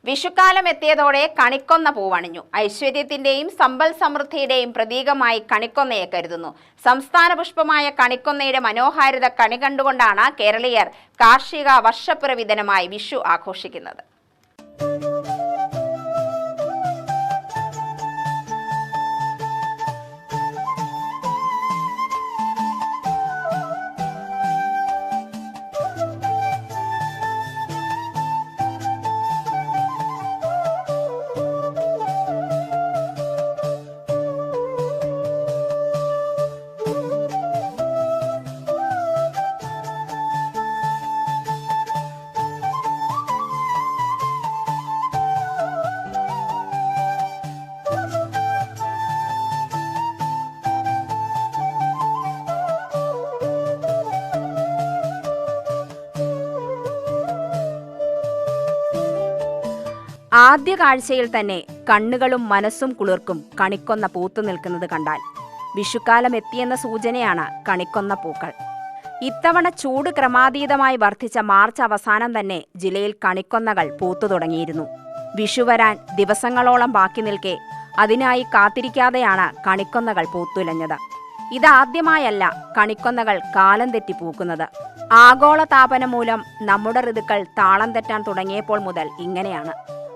വിഷുക്കാലം എത്തിയതോടെ കണിക്കൊന്ന പൂവണിഞ്ഞു. ഐശ്വര്യത്തിന്റെയും സമ്പൽ സമൃദ്ധിയുടെയും പ്രതീകമായി കണിക്കൊന്നയെ കരുതുന്നു. സംസ്ഥാന പുഷ്പമായ കണിക്കൊന്നയുടെ മനോഹാരിത കണി കണ്ടുകൊണ്ടാണ് കേരളീയർ കാർഷിക വർഷപ്പിറവി ദിനമായി വിഷു ആഘോഷിക്കുന്നത്. ആദ്യ കാഴ്ചയിൽ തന്നെ കണ്ണുകളും മനസ്സും കുളിർക്കും കണിക്കൊന്ന പൂത്തു നിൽക്കുന്നത് കണ്ടാൽ. വിഷുക്കാലം എത്തിയെന്ന സൂചനയാണ് കണിക്കൊന്ന പൂക്കൾ. ഇത്തവണ ചൂട് ക്രമാതീതമായി വർദ്ധിച്ച മാർച്ച് അവസാനം തന്നെ ജില്ലയിൽ കണിക്കൊന്നകൾ പൂത്തു തുടങ്ങിയിരുന്നു. വിഷു വരാൻ ദിവസങ്ങളോളം ബാക്കി നിൽക്കെ അതിനായി കാത്തിരിക്കാതെയാണ് കണിക്കൊന്നകൾ പൂത്തുലഞ്ഞത്. ഇതാദ്യമായല്ല കണിക്കൊന്നകൾ കാലം തെറ്റി പൂക്കുന്നത്. ആഗോള താപനം മൂലം നമ്മുടെ ഋതുക്കൾ താളം തെറ്റാൻ തുടങ്ങിയപ്പോൾ മുതൽ ഇങ്ങനെയാണ്.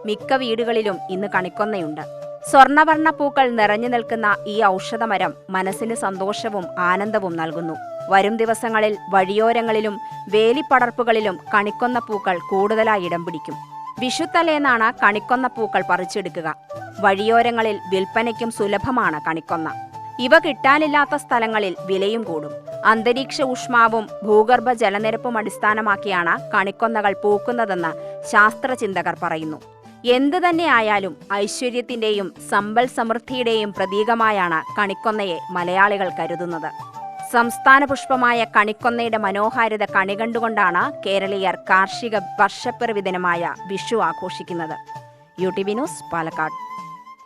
മിക്ക വീടുകളിലും ഇന്ന് കണിക്കൊന്നയുണ്ട്. സ്വർണ്ണവർണ്ണ പൂക്കൾ നിറഞ്ഞു നിൽക്കുന്ന ഈ ഔഷധമരം മനസ്സിന് സന്തോഷവും ആനന്ദവും നൽകുന്നു. വരും ദിവസങ്ങളിൽ വഴിയോരങ്ങളിലും വേലിപ്പടർപ്പുകളിലും കണിക്കൊന്ന പൂക്കൾ കൂടുതലായി ഇടം പിടിക്കും. വിഷുത്തലേന്നാണ് കണിക്കൊന്ന പൂക്കൾ പറിച്ചെടുക്കുക. വഴിയോരങ്ങളിൽ വിൽപ്പനയ്ക്കും സുലഭമാണ് കണിക്കൊന്ന. ഇവ കിട്ടാനില്ലാത്ത സ്ഥലങ്ങളിൽ വിലയും കൂടും. അന്തരീക്ഷ ഊഷ്മാവും ഭൂഗർഭ ജലനിരപ്പും അടിസ്ഥാനമാക്കിയാണ് കണിക്കൊന്നകൾ പൂക്കുന്നതെന്ന് ശാസ്ത്രചിന്തകർ പറയുന്നു. എന്തു തന്നെയായാലും ഐശ്വര്യത്തിന്റെയും സമ്പൽ സമൃദ്ധിയുടെയും പ്രതീകമായാണ് കണിക്കൊന്നയെ മലയാളികൾ കരുതുന്നത്. സംസ്ഥാന പുഷ്പമായ കണിക്കൊന്നയുടെ മനോഹാരിത കണി കണ്ടുകൊണ്ടാണ് കേരളീയർ കാർഷിക വർഷപ്പിറവി ദിനമായ വിഷു ആഘോഷിക്കുന്നത്. UTV news, Palakkad.